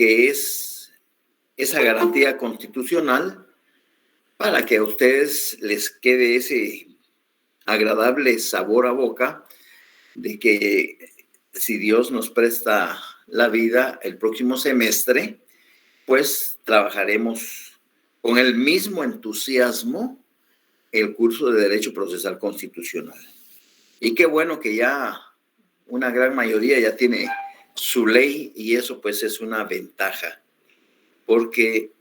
que es esa garantía constitucional para que a ustedes les quede ese agradable sabor a boca de que si Dios nos presta la vida el próximo semestre, pues trabajaremos con el mismo entusiasmo el curso de Derecho Procesal Constitucional. Y qué bueno que ya una gran mayoría ya tiene su ley y eso pues es una ventaja, porque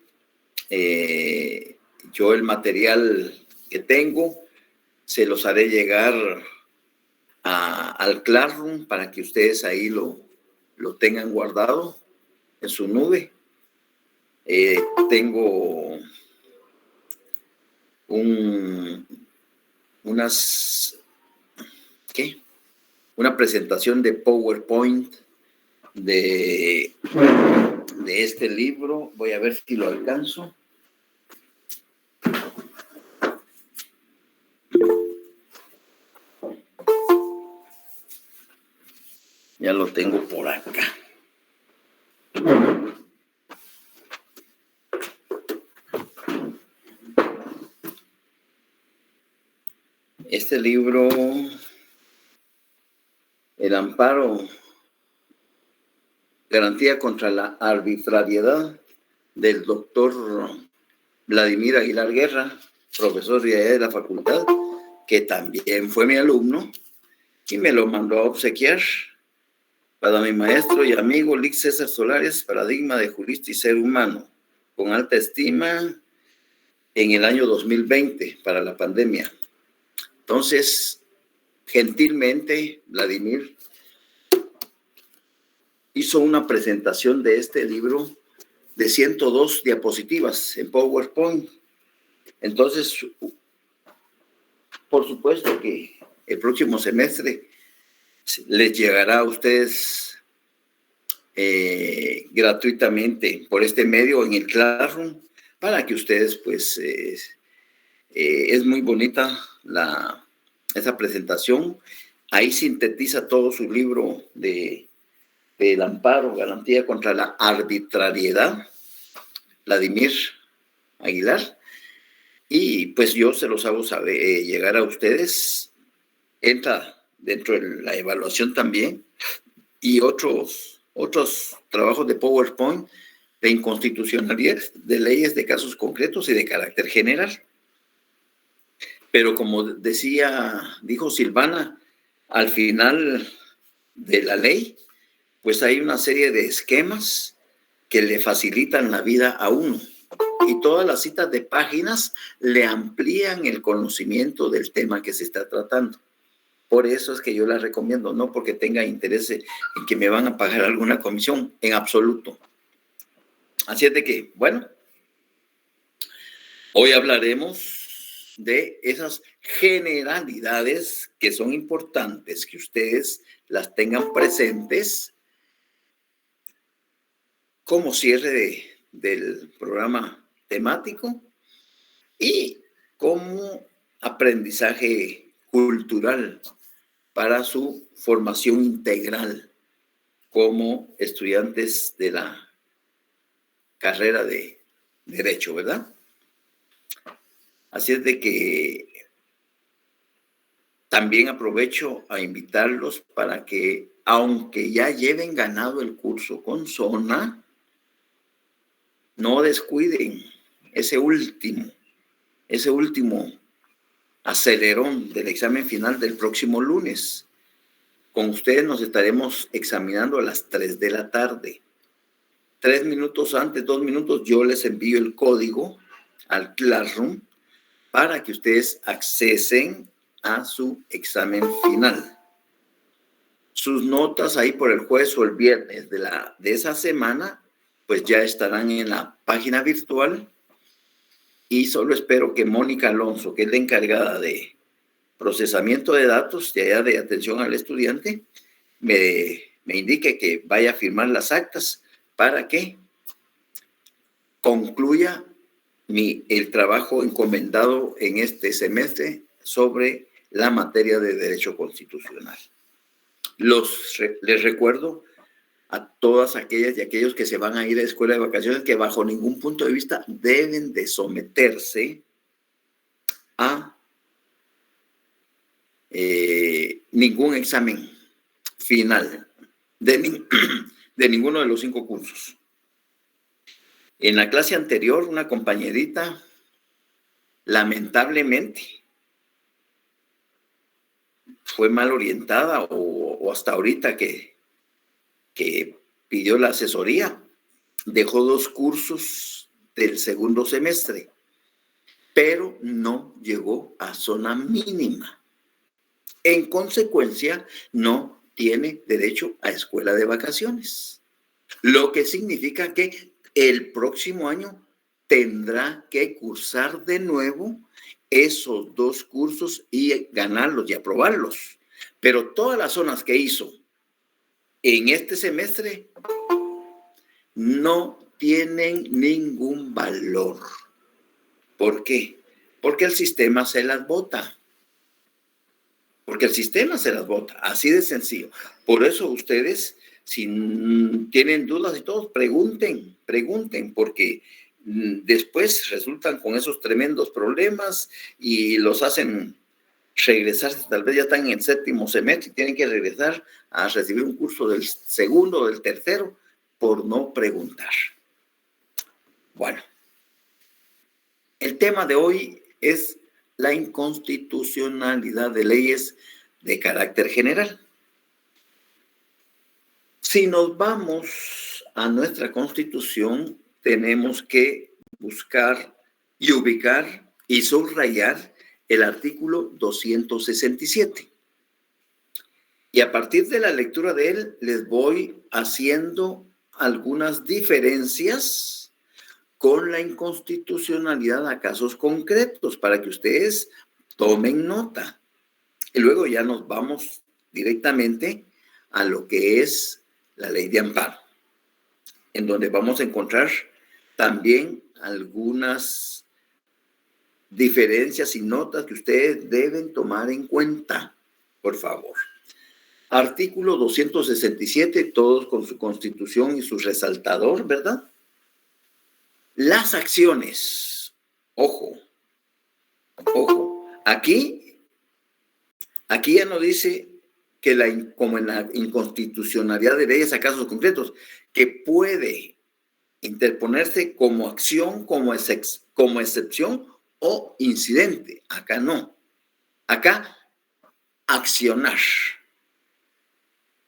yo el material que tengo se los haré llegar al Classroom para que ustedes ahí lo tengan guardado en su nube. Tengo una presentación de PowerPoint de este libro. Voy a ver si lo alcanzo. Ya lo tengo por acá. Este libro, El amparo, garantía contra la arbitrariedad, del doctor Vladimir Aguilar Guerra, profesor de la facultad, que también fue mi alumno, y me lo mandó a obsequiar para mi maestro y amigo Lix César Solares, paradigma de jurista y ser humano, con alta estima en el año 2020 para la pandemia. Entonces, gentilmente, Vladimir hizo una presentación de este libro de 102 diapositivas en PowerPoint. Entonces, por supuesto que el próximo semestre les llegará a ustedes gratuitamente por este medio en el Classroom para que ustedes, pues, es muy bonita esa presentación. Ahí sintetiza todo su libro del amparo, garantía contra la arbitrariedad, Vladimir Aguilar. Y pues yo se los hago saber, llegar a ustedes. Entra dentro de la evaluación también. Y otros trabajos de PowerPoint de inconstitucionalidad, de leyes de casos concretos y de carácter general. Pero como dijo Silvana, al final de la ley, pues hay una serie de esquemas que le facilitan la vida a uno. Y todas las citas de páginas le amplían el conocimiento del tema que se está tratando. Por eso es que yo la recomiendo, no porque tenga interés en que me van a pagar alguna comisión, en absoluto. Así es de que, bueno, hoy hablaremos de esas generalidades que son importantes, que ustedes las tengan presentes como cierre del programa temático y como aprendizaje cultural para su formación integral como estudiantes de la carrera de Derecho, ¿verdad? Así es de que también aprovecho a invitarlos para que, aunque ya lleven ganado el curso con zona, no descuiden ese último acelerón del examen final del próximo lunes. Con ustedes nos estaremos examinando a las 3 de la tarde. 3 minutos antes, 2 minutos, yo les envío el código al Classroom para que ustedes accesen a su examen final. Sus notas ahí por el jueves o el viernes de esa semana, pues ya estarán en la página virtual. Y solo espero que Mónica Alonso, que es la encargada de procesamiento de datos de allá de atención al estudiante, me indique que vaya a firmar las actas para que concluya el trabajo encomendado en este semestre sobre la materia de Derecho Constitucional. Les recuerdo a todas aquellas y aquellos que se van a ir a escuela de vacaciones que bajo ningún punto de vista deben de someterse a ningún examen final de ninguno de los 5 cursos. En la clase anterior, una compañerita, lamentablemente, fue mal orientada o hasta ahorita que pidió la asesoría, dejó 2 cursos del segundo semestre, pero no llegó a zona mínima. En consecuencia, no tiene derecho a escuela de vacaciones, lo que significa que el próximo año tendrá que cursar de nuevo esos 2 cursos y ganarlos y aprobarlos. Pero todas las zonas que hizo en este semestre no tienen ningún valor. ¿Por qué? Porque el sistema se las bota. Así de sencillo. Por eso ustedes, si tienen dudas y todo, pregunten, porque después resultan con esos tremendos problemas y los hacen regresar, tal vez ya están en el 7º semestre y tienen que regresar a recibir un curso del segundo o del tercero por no preguntar. Bueno, el tema de hoy es la inconstitucionalidad de leyes de carácter general. Si nos vamos a nuestra Constitución, tenemos que buscar y ubicar y subrayar el artículo 267. Y a partir de la lectura de él, les voy haciendo algunas diferencias con la inconstitucionalidad a casos concretos para que ustedes tomen nota. Y luego ya nos vamos directamente a lo que es la ley de amparo, en donde vamos a encontrar también algunas diferencias y notas que ustedes deben tomar en cuenta, por favor. Artículo 267, todos con su constitución y su resaltador, ¿verdad? Las acciones, ojo, aquí ya no dice que como en la inconstitucionalidad de leyes a casos concretos, que puede interponerse como acción, como excepción o incidente. Acá no. Acá, accionar.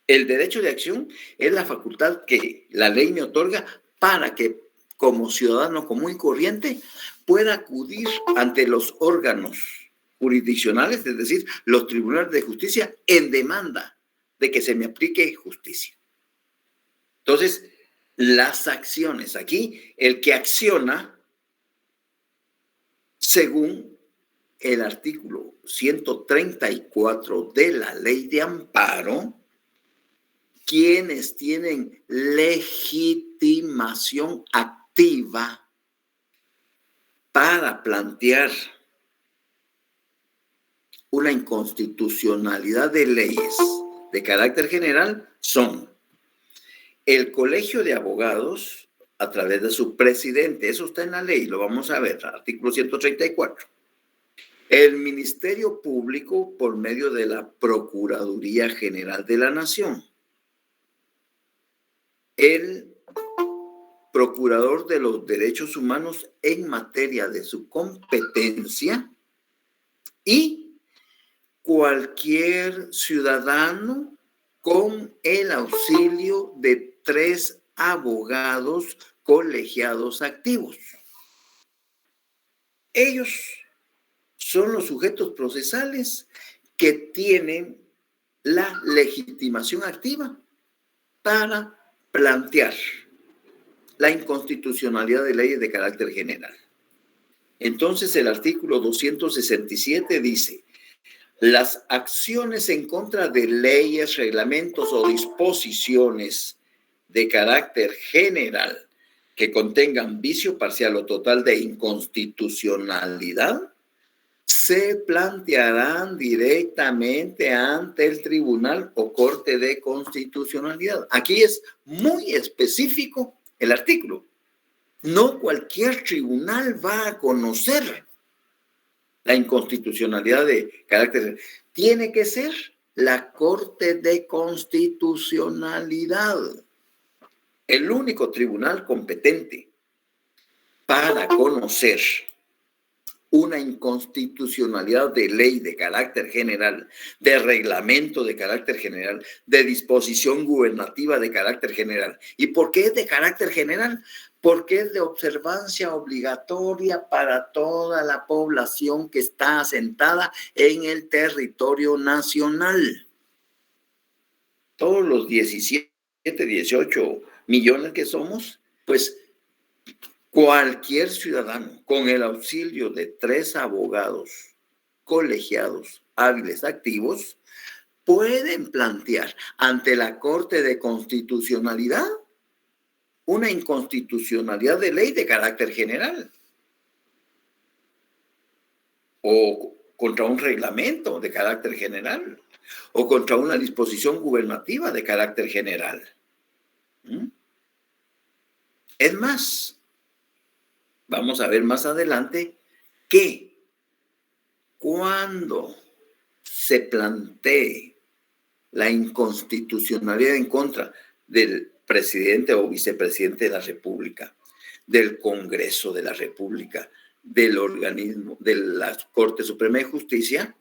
El derecho de acción es la facultad que la ley me otorga para que como ciudadano común y corriente pueda acudir ante los órganos jurisdiccionales, es decir, los tribunales de justicia, en demanda de que se me aplique justicia. Entonces, las acciones, aquí el que acciona, según el artículo 134 de la ley de amparo, quienes tienen legitimación activa para plantear una inconstitucionalidad de leyes de carácter general son el Colegio de Abogados a través de su presidente, eso está en la ley, lo vamos a ver, artículo 134. El Ministerio Público por medio de la Procuraduría General de la Nación. El Procurador de los Derechos Humanos en materia de su competencia y cualquier ciudadano con el auxilio de 3 abogados colegiados activos. Ellos son los sujetos procesales que tienen la legitimación activa para plantear la inconstitucionalidad de leyes de carácter general. Entonces, el artículo 267 dice: las acciones en contra de leyes, reglamentos o disposiciones de carácter general que contengan vicio parcial o total de inconstitucionalidad se plantearán directamente ante el Tribunal o Corte de Constitucionalidad. Aquí es muy específico el artículo. No cualquier tribunal va a conocer la inconstitucionalidad de carácter. Tiene que ser la Corte de Constitucionalidad, el único tribunal competente para conocer una inconstitucionalidad de ley de carácter general, de reglamento de carácter general, de disposición gubernativa de carácter general. ¿Y por qué es de carácter general? Porque es de observancia obligatoria para toda la población que está asentada en el territorio nacional. Todos los 17, 18 millones que somos, pues cualquier ciudadano, con el auxilio de 3 abogados colegiados, hábiles, activos, pueden plantear ante la Corte de Constitucionalidad una inconstitucionalidad de ley de carácter general o contra un reglamento de carácter general o contra una disposición gubernativa de carácter general. Es más, vamos a ver más adelante que cuando se plantee la inconstitucionalidad en contra del presidente o vicepresidente de la República, del Congreso de la República, del organismo, de la Corte Suprema de Justicia,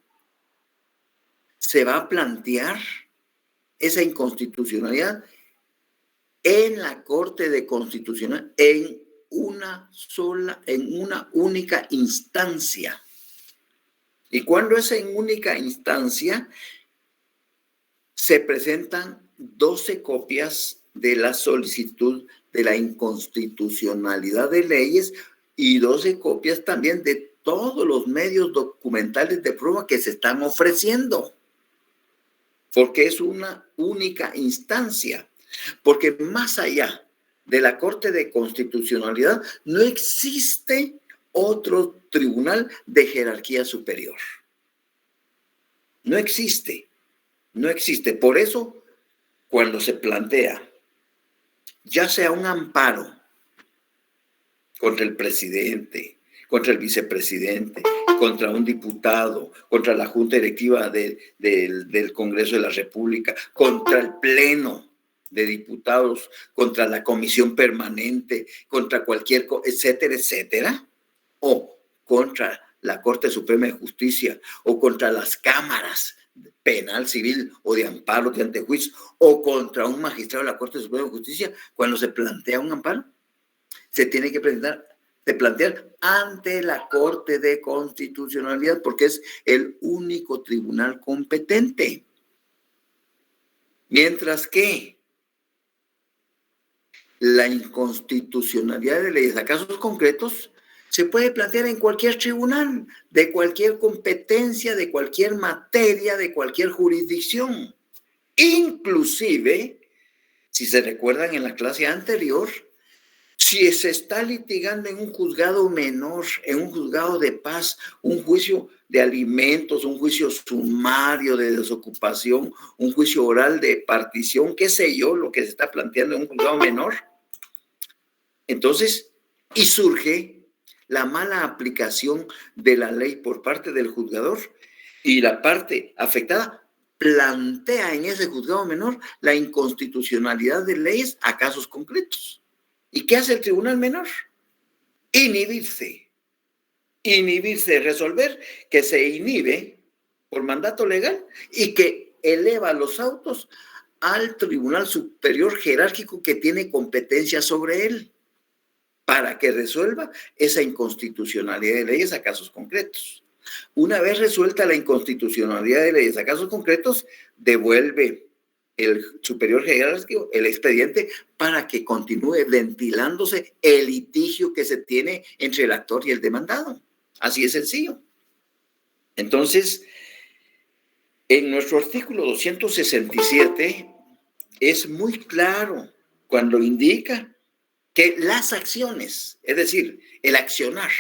se va a plantear esa inconstitucionalidad en la Corte de Constitucional en una única instancia. Y cuando es en única instancia, se presentan 12 copias de la solicitud de la inconstitucionalidad de leyes y 12 copias también de todos los medios documentales de prueba que se están ofreciendo. Porque es una única instancia. Porque más allá de la Corte de Constitucionalidad no existe otro tribunal de jerarquía superior. No existe. No existe. Por eso, cuando se plantea, ya sea un amparo contra el presidente, contra el vicepresidente, contra un diputado, contra la Junta Directiva del Congreso de la República, contra el Pleno de Diputados, contra la Comisión Permanente, contra cualquier, etcétera, etcétera, o contra la Corte Suprema de Justicia, o contra las cámaras penal, civil o de amparo de antejuicio, o contra un magistrado de la Corte Suprema de Justicia, cuando se plantea un amparo, se tiene que plantear ante la Corte de Constitucionalidad, porque es el único tribunal competente. Mientras que la inconstitucionalidad de leyes a casos concretos se puede plantear en cualquier tribunal, de cualquier competencia, de cualquier materia, de cualquier jurisdicción. Inclusive, si se recuerdan en la clase anterior, si se está litigando en un juzgado menor, en un juzgado de paz, un juicio de alimentos, un juicio sumario de desocupación, un juicio oral de partición, qué sé yo, lo que se está planteando en un juzgado menor. Entonces, y surge la mala aplicación de la ley por parte del juzgador y la parte afectada plantea en ese juzgado menor la inconstitucionalidad de leyes a casos concretos. ¿Y qué hace el tribunal menor? Inhibirse, resolver que se inhibe por mandato legal y que eleva los autos al tribunal superior jerárquico que tiene competencia sobre él para que resuelva esa inconstitucionalidad de leyes a casos concretos. Una vez resuelta la inconstitucionalidad de leyes a casos concretos, devuelve el superior jerárquico el expediente para que continúe ventilándose el litigio que se tiene entre el actor y el demandado. Así es sencillo. Entonces, en nuestro artículo 267 es muy claro cuando indica que las acciones, es decir, el accionar,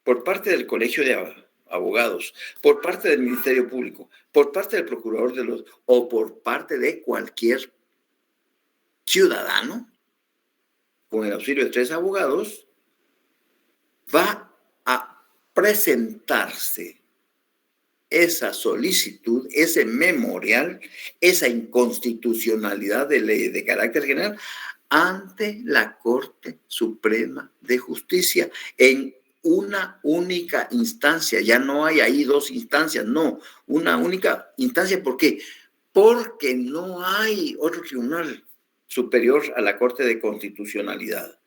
por parte del Colegio de Abogados, por parte del Ministerio Público, por parte del Procurador o por parte de cualquier ciudadano, con el auxilio de 3 abogados, va a presentarse esa solicitud, ese memorial, esa inconstitucionalidad de ley de carácter general ante la Corte Suprema de Justicia en una única instancia. Ya no hay ahí 2 instancias, no, una única instancia. ¿Por qué? Porque no hay otro tribunal superior a la Corte de Constitucionalidad.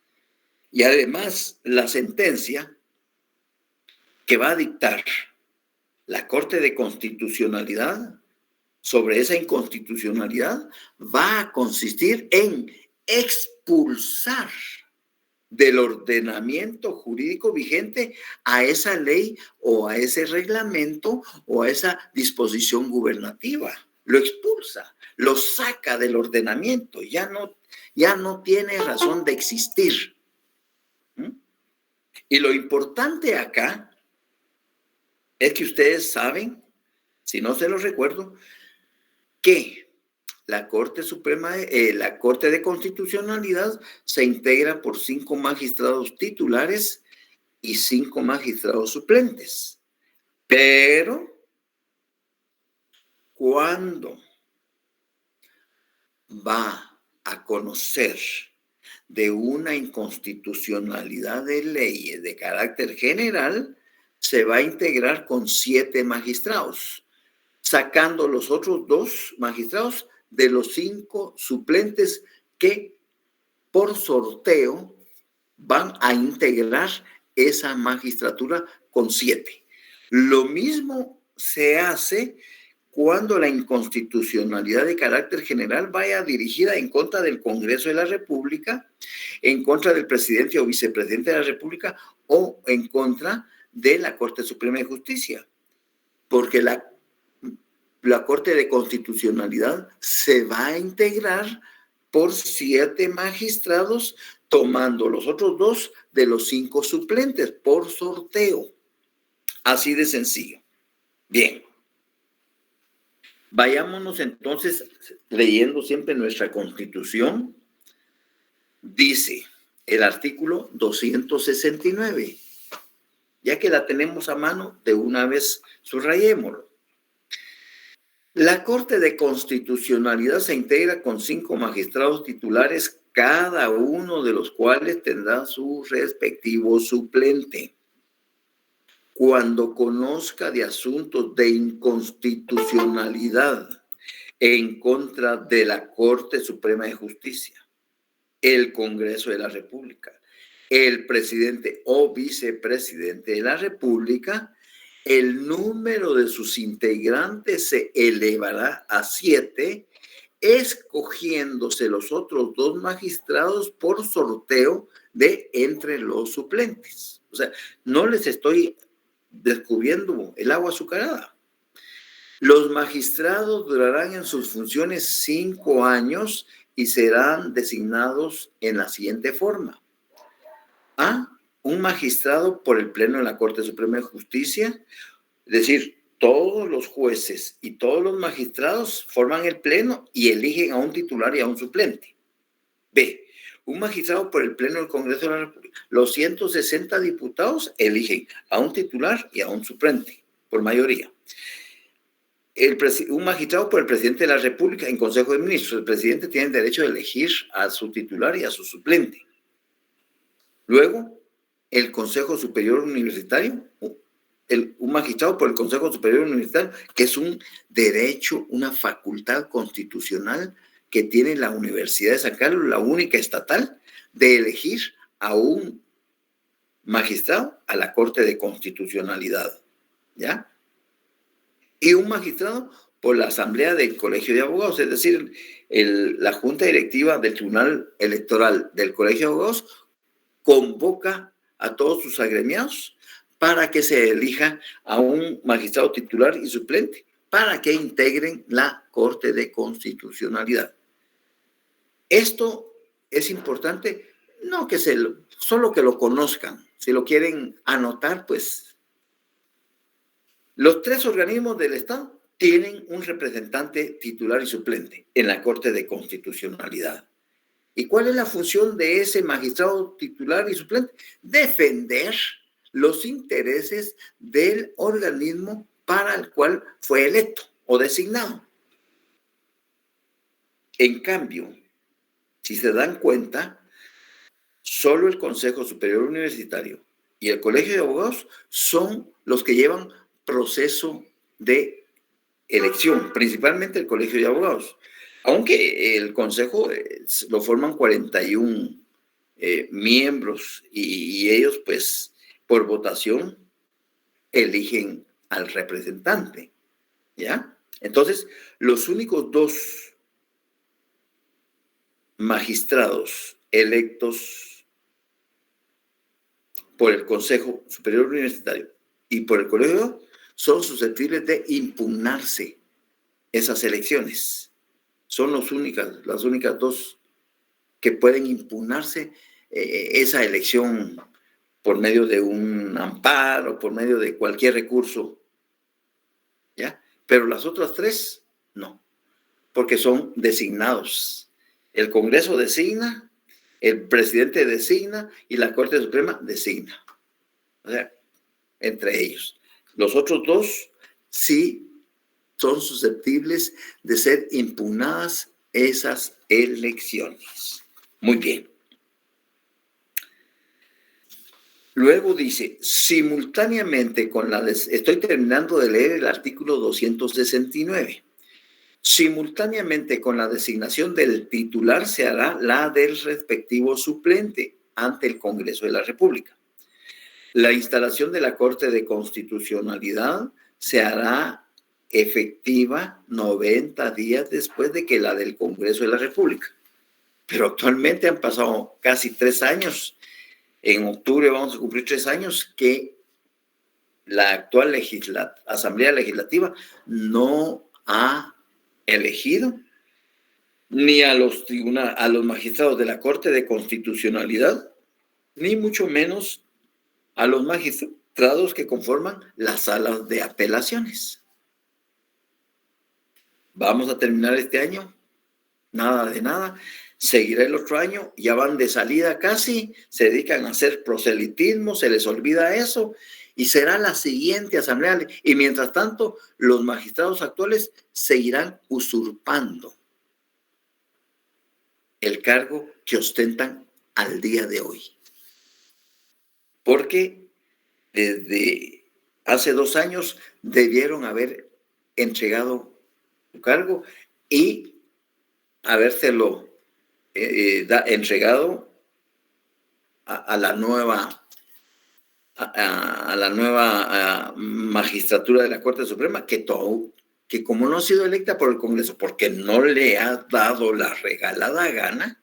Y además, la sentencia que va a dictar la Corte de Constitucionalidad sobre esa inconstitucionalidad va a consistir en expulsar del ordenamiento jurídico vigente a esa ley o a ese reglamento o a esa disposición gubernativa. Lo expulsa, lo saca del ordenamiento, ya no tiene razón de existir. Y lo importante acá es que ustedes saben, si no se los recuerdo, que la Corte Suprema, la Corte de Constitucionalidad se integra por 5 magistrados titulares y 5 magistrados suplentes. Pero cuando va a conocer de una inconstitucionalidad de leyes de carácter general, se va a integrar con 7 magistrados, sacando los otros 2 magistrados de los 5 suplentes que por sorteo van a integrar esa magistratura con 7. Lo mismo se hace cuando la inconstitucionalidad de carácter general vaya dirigida en contra del Congreso de la República, en contra del presidente o vicepresidente de la República o en contra de la Corte Suprema de Justicia. Porque la Corte de Constitucionalidad se va a integrar por 7 magistrados, tomando los otros 2 de los 5 suplentes por sorteo. Así de sencillo. Bien. Vayámonos entonces leyendo siempre nuestra Constitución. Dice el artículo 269. Ya que la tenemos a mano, de una vez subrayémoslo. La Corte de Constitucionalidad se integra con 5 magistrados titulares, cada uno de los cuales tendrá su respectivo suplente. Cuando conozca de asuntos de inconstitucionalidad en contra de la Corte Suprema de Justicia, el Congreso de la República, el presidente o vicepresidente de la República, el número de sus integrantes se elevará a 7, escogiéndose los otros 2 magistrados por sorteo de entre los suplentes. O sea, no les estoy descubriendo el agua azucarada. Los magistrados durarán en sus funciones 5 años y serán designados en la siguiente forma. A, un magistrado por el Pleno de la Corte Suprema de Justicia, es decir, todos los jueces y todos los magistrados forman el Pleno y eligen a un titular y a un suplente. B, un magistrado por el Pleno del Congreso de la República. Los 160 diputados eligen a un titular y a un suplente, por mayoría. Un magistrado por el presidente de la República en Consejo de Ministros. El presidente tiene el derecho de elegir a su titular y a su suplente. Luego, el Consejo Superior Universitario, un magistrado por el Consejo Superior Universitario, que es un derecho, una facultad constitucional que tiene la Universidad de San Carlos, la única estatal, de elegir a un magistrado a la Corte de Constitucionalidad, ¿ya? Y un magistrado por la Asamblea del Colegio de Abogados, es decir, la Junta Directiva del Tribunal Electoral del Colegio de Abogados convoca a todos sus agremiados para que se elija a un magistrado titular y suplente para que integren la Corte de Constitucionalidad. Esto es importante No que solo que lo conozcan. Si lo quieren anotar, pues los 3 organismos del Estado tienen un representante titular y suplente en la Corte de Constitucionalidad. ¿Y cuál es la función de ese magistrado titular y suplente? Defender los intereses del organismo para el cual fue electo o designado. En cambio, si se dan cuenta, solo el Consejo Superior Universitario y el Colegio de Abogados son los que llevan proceso de elección, principalmente el Colegio de Abogados. Aunque el Consejo lo forman 41 miembros y ellos, pues, por votación, eligen al representante, ¿ya? Entonces, los únicos 2 magistrados electos por el Consejo Superior Universitario y por el Colegio son susceptibles de impugnarse esas elecciones. Son las únicas 2 que pueden impugnarse esa elección por medio de un amparo, por medio de cualquier recurso, ¿ya? Pero las otras 3, no, porque son designados. El Congreso designa, el presidente designa y la Corte Suprema designa. O sea, entre ellos. Los otros 2 sí son susceptibles de ser impugnadas esas elecciones. Muy bien. Luego dice, simultáneamente con estoy terminando de leer el artículo 269. Simultáneamente con la designación del titular se hará la del respectivo suplente ante el Congreso de la República. La instalación de la Corte de Constitucionalidad se hará efectiva 90 días después de que la del Congreso de la República. Pero actualmente han pasado casi 3 años. En octubre vamos a cumplir 3 años que la actual Asamblea Legislativa no ha elegido ni a los magistrados de la Corte de Constitucionalidad, ni mucho menos a los magistrados que conforman las salas de apelaciones. Vamos a terminar este año, nada de nada. Seguirá el otro año, ya van de salida casi, se dedican a hacer proselitismo, se les olvida eso, y será la siguiente asamblea. Y mientras tanto, los magistrados actuales seguirán usurpando el cargo que ostentan al día de hoy. Porque desde hace 2 años debieron haber entregado su cargo y habérselo entregado a la nueva magistratura de la Corte Suprema, que como no ha sido electa por el Congreso, porque no le ha dado la regalada gana,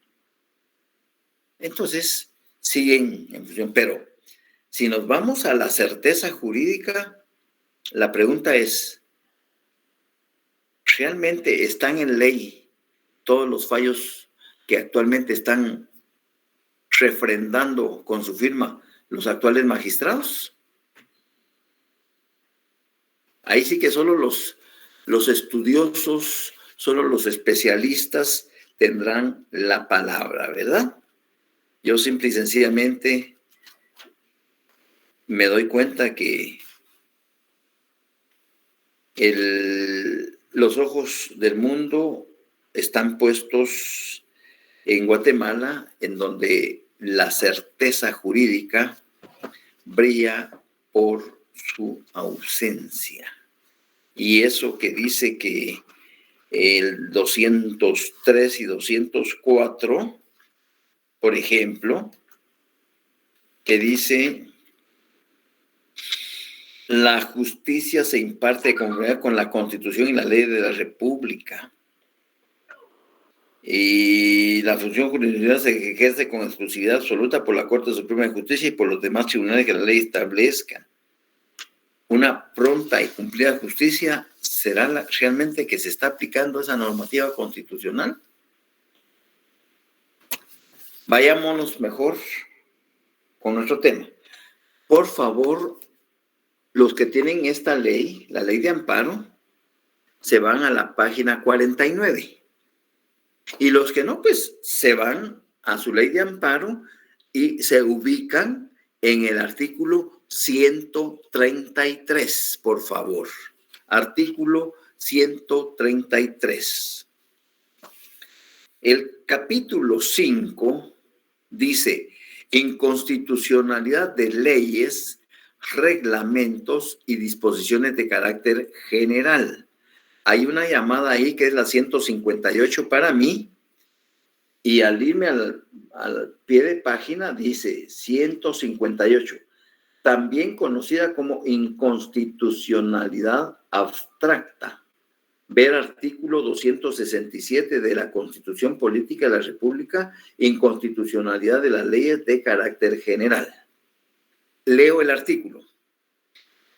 entonces siguen en función. Pero si nos vamos a la certeza jurídica, la pregunta es, ¿realmente están en ley todos los fallos que actualmente están refrendando con su firma los actuales magistrados? Ahí sí que solo los estudiosos, solo los especialistas tendrán la palabra, ¿verdad? Yo simple y sencillamente me doy cuenta que los ojos del mundo están puestos en Guatemala, en donde la certeza jurídica brilla por su ausencia. Y eso que dice que el 203 y 204, por ejemplo, que dice, la justicia se imparte de conformidad con la Constitución y la ley de la República. Y la función jurisdiccional se ejerce con exclusividad absoluta por la Corte Suprema de Justicia y por los demás tribunales que la ley establezca. Una pronta y cumplida justicia será realmente que se está aplicando esa normativa constitucional. Vayámonos mejor con nuestro tema. Por favor, los que tienen esta ley, la ley de amparo, se van a la página 49. Y los que no, pues se van a su ley de amparo y se ubican en el artículo 133, por favor. Artículo 133. El capítulo 5 dice: inconstitucionalidad de leyes, reglamentos y disposiciones de carácter general. Hay una llamada ahí que es la 158 para mí, y al irme al pie de página dice 158, también conocida como inconstitucionalidad abstracta. Ver artículo 267 de la Constitución Política de la República, inconstitucionalidad de las leyes de carácter general. Leo el artículo.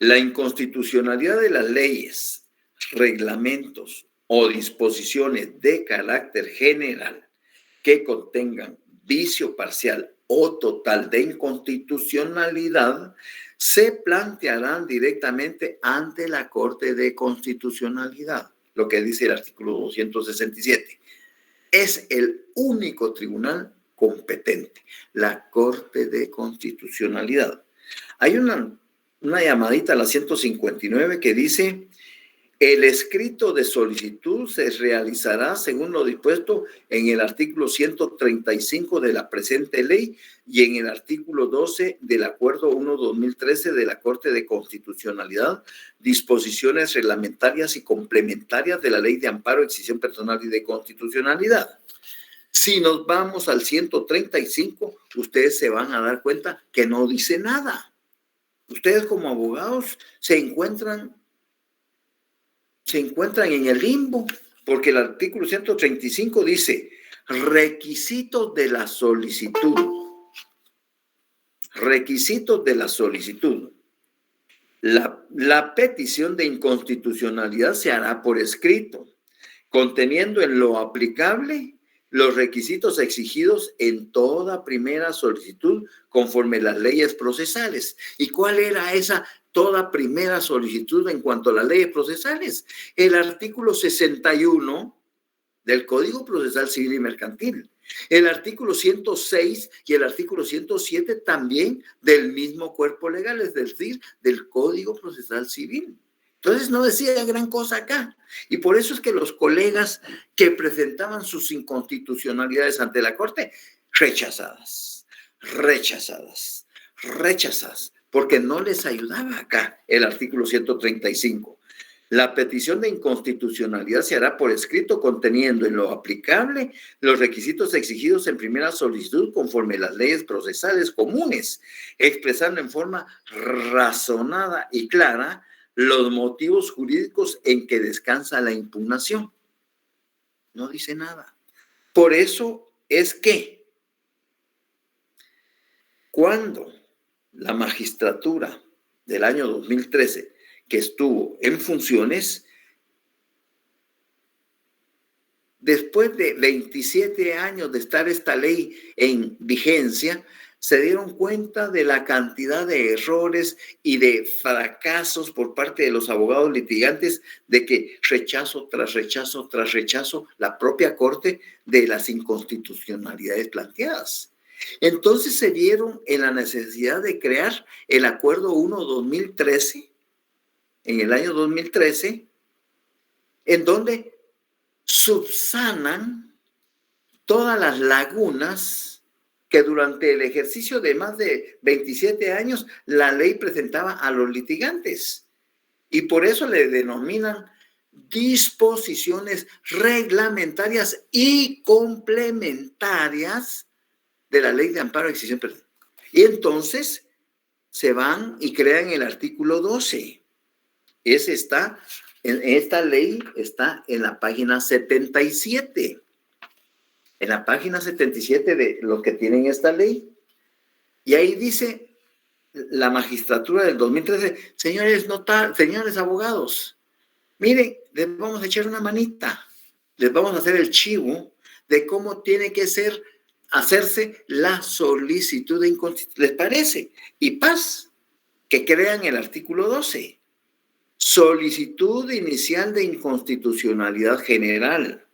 La inconstitucionalidad de las leyes, reglamentos o disposiciones de carácter general que contengan vicio parcial o total de inconstitucionalidad se plantearán directamente ante la Corte de Constitucionalidad, lo que dice el artículo 267. Es el único tribunal competente, la Corte de Constitucionalidad. Hay una llamadita a la 159 que dice: el escrito de solicitud se realizará según lo dispuesto en el artículo 135 de la presente ley y en el artículo 12 del Acuerdo 1/2013 de la Corte de Constitucionalidad, disposiciones reglamentarias y complementarias de la Ley de Amparo, Exhibición Personal y de Constitucionalidad. Si nos vamos al 135, ustedes se van a dar cuenta que no dice nada. Ustedes como abogados se encuentran en el limbo, porque el artículo 135 dice: requisitos de la solicitud. Requisitos de la solicitud. La petición de inconstitucionalidad se hará por escrito, conteniendo en lo aplicable los requisitos exigidos en toda primera solicitud conforme las leyes procesales. ¿Y cuál era esa toda primera solicitud en cuanto a las leyes procesales? El artículo 61 del Código Procesal Civil y Mercantil, el artículo 106 y el artículo 107 también del mismo cuerpo legal, es decir, del Código Procesal Civil. Entonces no decía gran cosa acá. Y por eso es que los colegas que presentaban sus inconstitucionalidades ante la Corte, rechazadas, porque no les ayudaba acá el artículo 135. La petición de inconstitucionalidad se hará por escrito, conteniendo en lo aplicable los requisitos exigidos en primera solicitud conforme las leyes procesales comunes, expresando en forma razonada y clara los motivos jurídicos en que descansa la impugnación. No dice nada. Por eso es que cuando la magistratura del año 2013, que estuvo en funciones, después de 27 años de estar esta ley en vigencia, se dieron cuenta de la cantidad de errores y de fracasos por parte de los abogados litigantes, de que rechazo tras rechazo tras rechazo, la propia Corte, de las inconstitucionalidades planteadas. Entonces se vieron en la necesidad de crear el Acuerdo 1/2013, en el año 2013, en donde subsanan todas las lagunas que durante el ejercicio de más de 27 años la ley presentaba a los litigantes. Y por eso le denominan disposiciones reglamentarias y complementarias de la Ley de Amparo, Exhibición Personal. Y entonces se van y crean el artículo 12. Ese está, en esta ley está en la página 77. En la página 77 de los que tienen esta ley. Y ahí dice la magistratura del 2013, señores abogados, miren, les vamos a echar una manita, les vamos a hacer el chivo de cómo tiene que ser hacerse la solicitud de inconstitucionalidad. ¿Les parece? Y paz, que crean el artículo 12. Solicitud inicial de inconstitucionalidad general.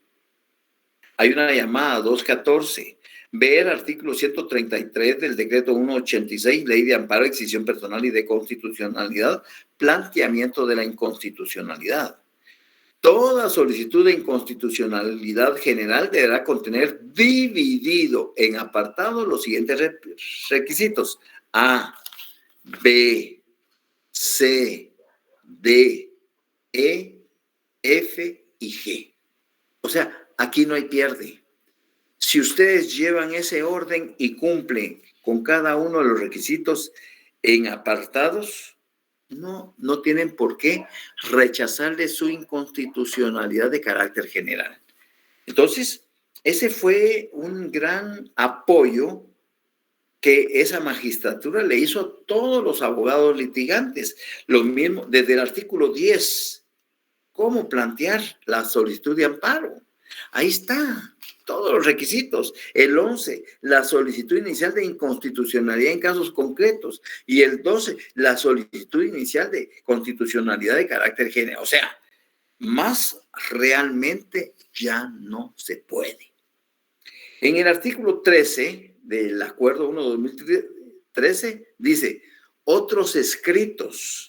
Hay una llamada 214. Ver artículo 133 del decreto 186, Ley de Amparo, Exhibición Personal y de Constitucionalidad, planteamiento de la inconstitucionalidad. Toda solicitud de inconstitucionalidad general deberá contener dividido en apartados los siguientes requisitos: A, B, C, D, E, F y G. O sea, aquí no hay pierde. Si ustedes llevan ese orden y cumplen con cada uno de los requisitos en apartados, no tienen por qué rechazarle su inconstitucionalidad de carácter general. Entonces, ese fue un gran apoyo que esa magistratura le hizo a todos los abogados litigantes. Lo mismo desde el artículo 10, cómo plantear la solicitud de amparo. Ahí está, todos los requisitos. El 11, la solicitud inicial de inconstitucionalidad en casos concretos. Y el 12, la solicitud inicial de constitucionalidad de carácter general. O sea, más realmente ya no se puede. En el artículo 13 del Acuerdo 1/2013 dice, otros escritos.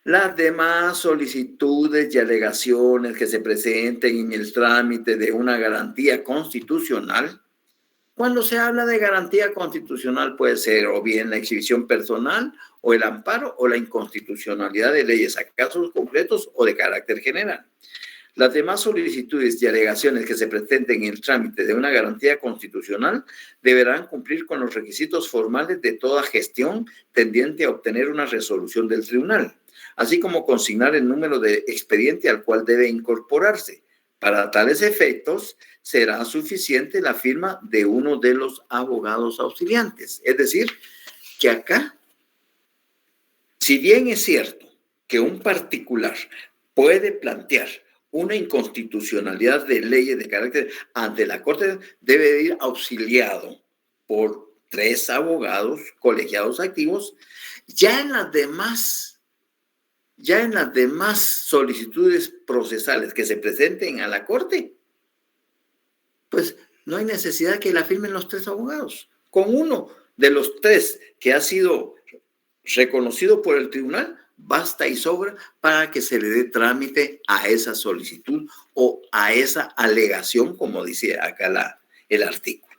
Las demás solicitudes y alegaciones que se presenten en el trámite de una garantía constitucional, cuando se habla de garantía constitucional puede ser o bien la exhibición personal o el amparo o la inconstitucionalidad de leyes a casos concretos o de carácter general. Las demás solicitudes y alegaciones que se presenten en el trámite de una garantía constitucional deberán cumplir con los requisitos formales de toda gestión tendiente a obtener una resolución del tribunal, así como consignar el número de expediente al cual debe incorporarse. Para tales efectos, será suficiente la firma de uno de los abogados auxiliantes. Es decir, que acá, si bien es cierto que un particular puede plantear una inconstitucionalidad de leyes de carácter ante la Corte, debe ir auxiliado por 3 abogados colegiados activos. Ya en las demás solicitudes procesales que se presenten a la Corte, pues no hay necesidad que la firmen los 3 abogados. Con uno de los 3 que ha sido reconocido por el tribunal, basta y sobra para que se le dé trámite a esa solicitud o a esa alegación, como dice acá el artículo.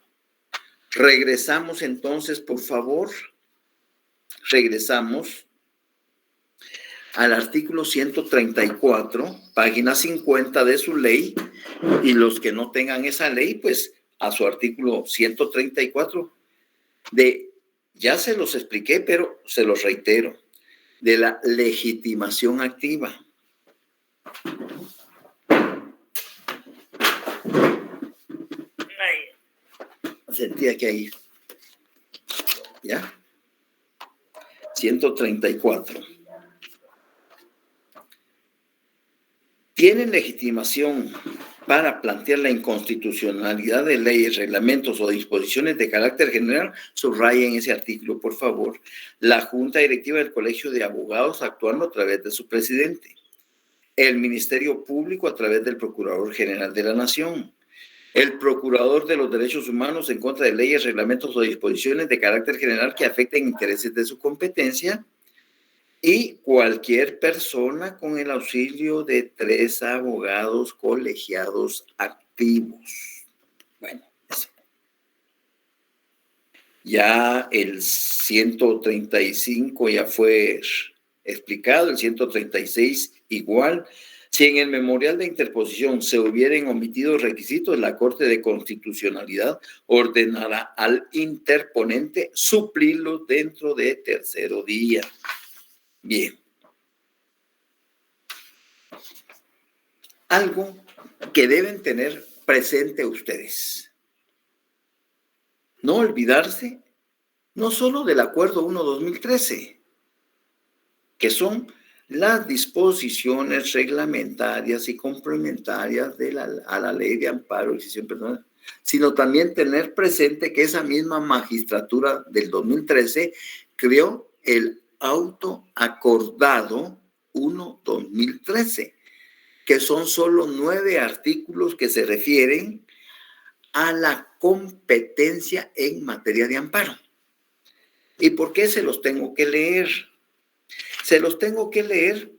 Regresamos entonces, por favor. Regresamos al artículo 134, página 50 de su ley, y los que no tengan esa ley, pues a su artículo 134 ya se los expliqué, pero se los reitero, de la legitimación activa. Sentía que ahí, ¿ya? 134. Tienen legitimación para plantear la inconstitucionalidad de leyes, reglamentos o disposiciones de carácter general. Subrayen ese artículo, por favor. La Junta Directiva del Colegio de Abogados actuando a través de su presidente. El Ministerio Público a través del Procurador General de la Nación. El Procurador de los Derechos Humanos en contra de leyes, reglamentos o disposiciones de carácter general que afecten intereses de su competencia. Y cualquier persona con el auxilio de 3 abogados colegiados activos. Bueno, eso. Ya el 135 ya fue explicado, el 136 igual. Si en el memorial de interposición se hubieran omitido requisitos, la Corte de Constitucionalidad ordenará al interponente suplirlo dentro de 3º día. Bien. Algo que deben tener presente ustedes. No olvidarse, no solo del Acuerdo 1/2013, que son las disposiciones reglamentarias y complementarias a la Ley de Amparo y Exhibición Personal, sino también tener presente que esa misma magistratura del 2013 creó el auto acordado 1/2013, que son solo 9 artículos que se refieren a la competencia en materia de amparo. ¿Y por qué se los tengo que leer? Se los tengo que leer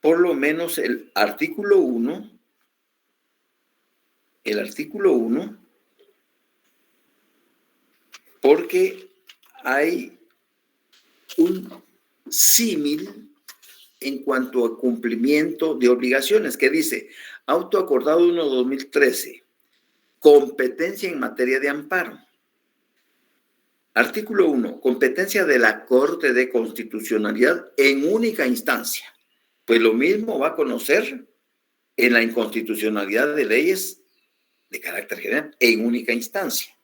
por lo menos el artículo 1, porque hay un símil en cuanto a cumplimiento de obligaciones, que dice, auto acordado 1/2013, competencia en materia de amparo. Artículo 1, competencia de la Corte de Constitucionalidad en única instancia. Pues lo mismo va a conocer en la inconstitucionalidad de leyes de carácter general en única instancia.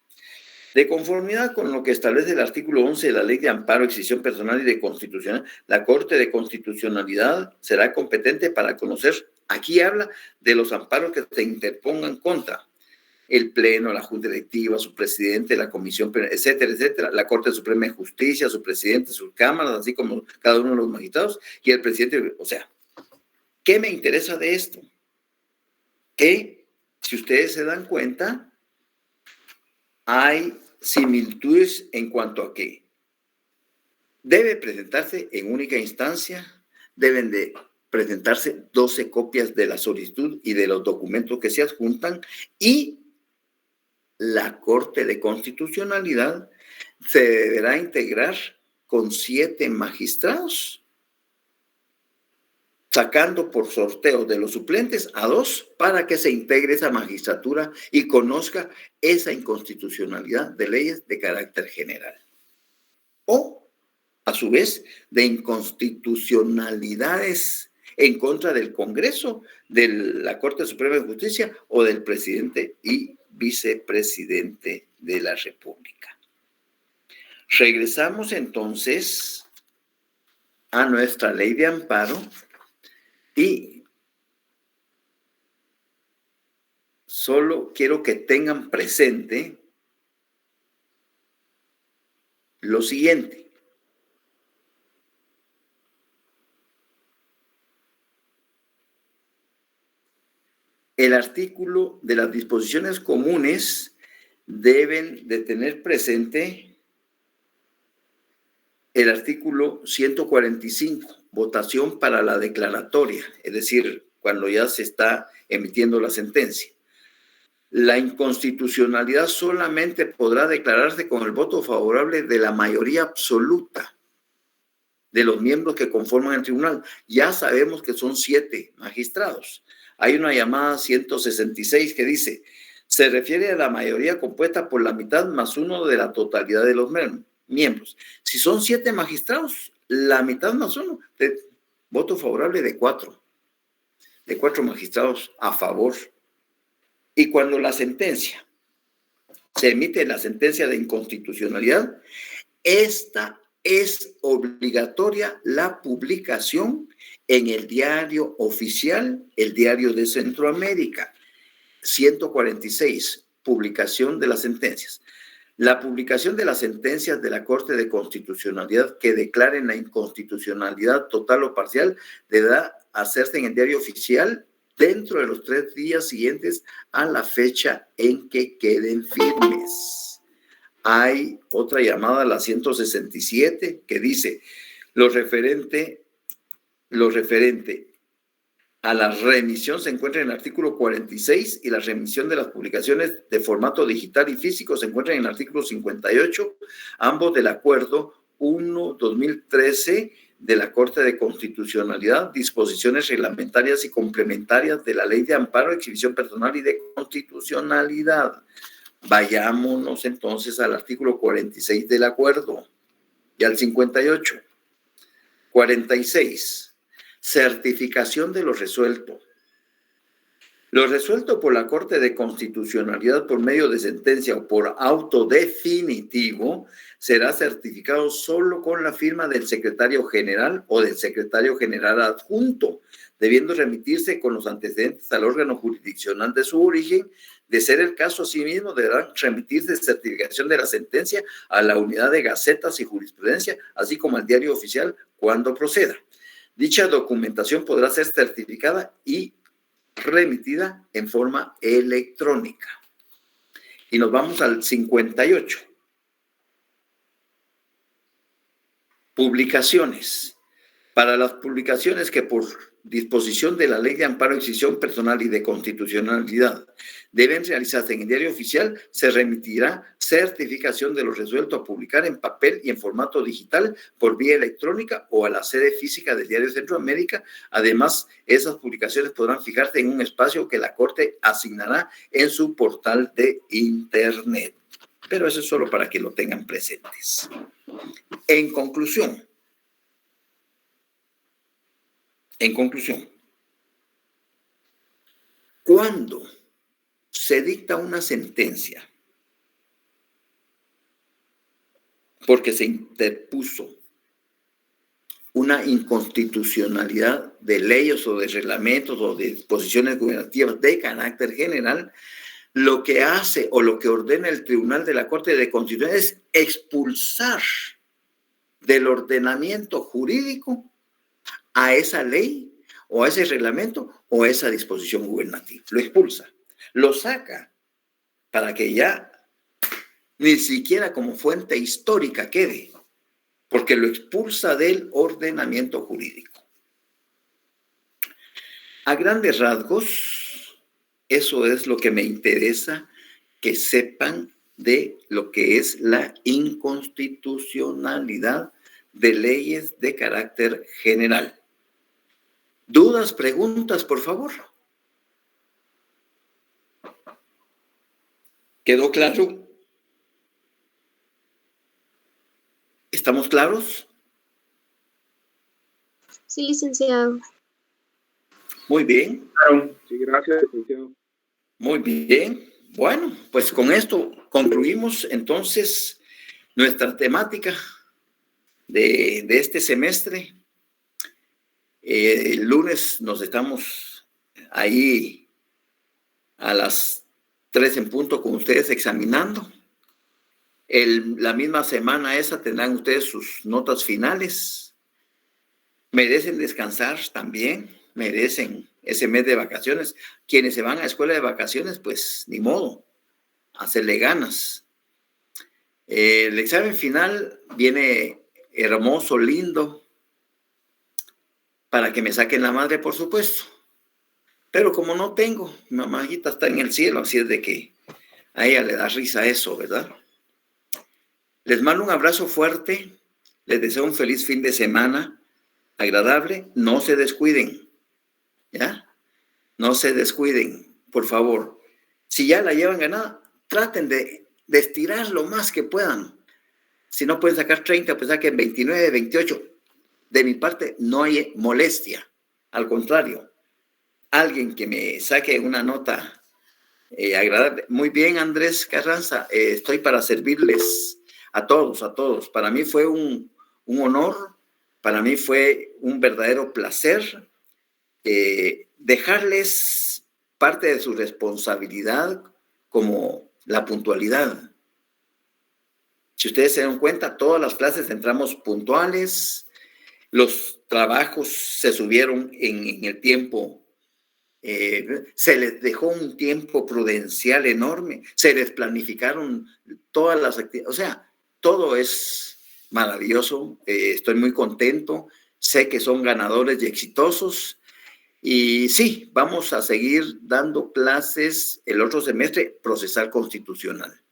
De conformidad con lo que establece el artículo 11 de la Ley de Amparo, Exhibición Personal y de Constitucional, la Corte de Constitucionalidad será competente para conocer, aquí habla de los amparos que se interpongan contra el Pleno, la Junta Directiva, su presidente, la Comisión, etcétera, etcétera, la Corte Suprema de Justicia, su presidente, sus cámaras, así como cada uno de los magistrados y el presidente. O sea, ¿qué me interesa de esto? Que, si ustedes se dan cuenta, hay similitudes en cuanto a que debe presentarse en única instancia, deben de presentarse 12 copias de la solicitud y de los documentos que se adjuntan, y la Corte de Constitucionalidad se deberá integrar con 7 magistrados, sacando por sorteo de los suplentes a 2 para que se integre esa magistratura y conozca esa inconstitucionalidad de leyes de carácter general. O, a su vez, de inconstitucionalidades en contra del Congreso, de la Corte Suprema de Justicia o del presidente y vicepresidente de la República. Regresamos entonces a nuestra ley de amparo y solo quiero que tengan presente lo siguiente. El artículo de las disposiciones comunes deben de tener presente el artículo 145, votación para la declaratoria, es decir, cuando ya se está emitiendo la sentencia. La inconstitucionalidad solamente podrá declararse con el voto favorable de la mayoría absoluta de los miembros que conforman el tribunal. Ya sabemos que son 7 magistrados. Hay una llamada 166 que dice, se refiere a la mayoría compuesta por la mitad más 1 de la totalidad de los miembros. Si son 7 magistrados, la mitad más 1, voto favorable de 4 magistrados a favor. Y cuando la sentencia, se emite la sentencia de inconstitucionalidad, esta es obligatoria la publicación en el diario oficial, el Diario de Centroamérica. 146, publicación de las sentencias. La publicación de las sentencias de la Corte de Constitucionalidad que declaren la inconstitucionalidad total o parcial deberá hacerse en el diario oficial dentro de los 3 días siguientes a la fecha en que queden firmes. Hay otra llamada, la 167, que dice lo referente a la remisión se encuentra en el artículo 46 y la remisión de las publicaciones de formato digital y físico se encuentra en el artículo 58, ambos del acuerdo 1/2013 de la Corte de Constitucionalidad, disposiciones reglamentarias y complementarias de la Ley de Amparo, Exhibición Personal y de Constitucionalidad. Vayámonos entonces al artículo 46 del acuerdo y al 58. 46. Certificación de lo resuelto. Lo resuelto por la Corte de Constitucionalidad por medio de sentencia o por auto definitivo será certificado solo con la firma del secretario general o del secretario general adjunto, debiendo remitirse con los antecedentes al órgano jurisdiccional de su origen, De ser el caso, asimismo, deberán remitirse certificación de la sentencia a la unidad de gacetas y jurisprudencia, así como al diario oficial cuando proceda. Dicha documentación podrá ser certificada y remitida en forma electrónica. Y nos vamos al 58. Publicaciones. Para las publicaciones que por disposición de la Ley de Amparo de Decisión Personal y de Constitucionalidad deben realizarse en el diario oficial, se remitirá certificación de lo resuelto a publicar en papel y en formato digital por vía electrónica o a la sede física del Diario Centroamérica. Además, esas publicaciones podrán fijarse en un espacio que la Corte asignará en su portal de Internet. Pero eso es solo para que lo tengan presentes. En conclusión, cuando se dicta una sentencia porque se interpuso una inconstitucionalidad de leyes o de reglamentos o de disposiciones gubernativas de carácter general, lo que hace o lo que ordena el Tribunal de la Corte de Constitución es expulsar del ordenamiento jurídico a esa ley o a ese reglamento o a esa disposición gubernativa. Lo expulsa, lo saca para que ya ni siquiera como fuente histórica quede, porque lo expulsa del ordenamiento jurídico. A grandes rasgos, eso es lo que me interesa que sepan de lo que es la inconstitucionalidad de leyes de carácter general. ¿Dudas, preguntas, por favor? ¿Quedó claro? ¿Estamos claros? Sí, licenciado. Muy bien. Sí, gracias, licenciado. Muy bien. Bueno, pues con esto concluimos entonces nuestra temática de este semestre. El lunes nos estamos ahí a las 3 en punto con ustedes examinando. La misma semana esa tendrán ustedes sus notas finales. Merecen descansar también, merecen ese mes de vacaciones. Quienes se van a la escuela de vacaciones, pues ni modo, hacerle ganas. El examen final viene hermoso, lindo, para que me saquen la madre, por supuesto. Pero como no tengo, mi mamajita está en el cielo, así es de que a ella le da risa eso, ¿verdad? Les mando un abrazo fuerte, les deseo un feliz fin de semana, agradable, no se descuiden, ¿ya? No se descuiden, por favor. Si ya la llevan ganada, traten de estirar lo más que puedan. Si no pueden sacar 30, pues saquen 29, 28. De mi parte, no hay molestia. Al contrario, alguien que me saque una nota agradable. Muy bien, Andrés Carranza, estoy para servirles a todos. Para mí fue un honor, para mí fue un verdadero placer dejarles parte de su responsabilidad como la puntualidad. Si ustedes se dan cuenta, todas las clases entramos puntuales, los trabajos se subieron en el tiempo, se les dejó un tiempo prudencial enorme, se les planificaron todas las actividades, o sea, todo es maravilloso, estoy muy contento, sé que son ganadores y exitosos, y sí, vamos a seguir dando clases el otro semestre, procesal constitucional,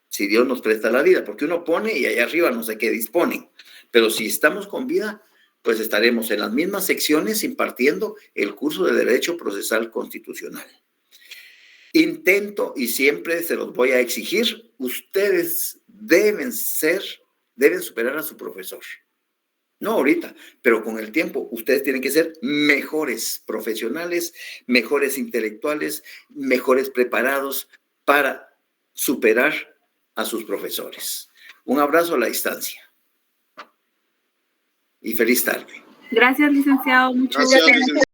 si Dios nos presta la vida, porque uno pone y allá arriba no sé qué disponen, pero si estamos con vida, pues estaremos en las mismas secciones impartiendo el curso de Derecho Procesal Constitucional. Intento, y siempre se los voy a exigir, ustedes deben superar a su profesor. No ahorita, pero con el tiempo ustedes tienen que ser mejores profesionales, mejores intelectuales, mejores preparados para superar a sus profesores. Un abrazo a la distancia. Y feliz tarde. Gracias, licenciado. Muchas gracias.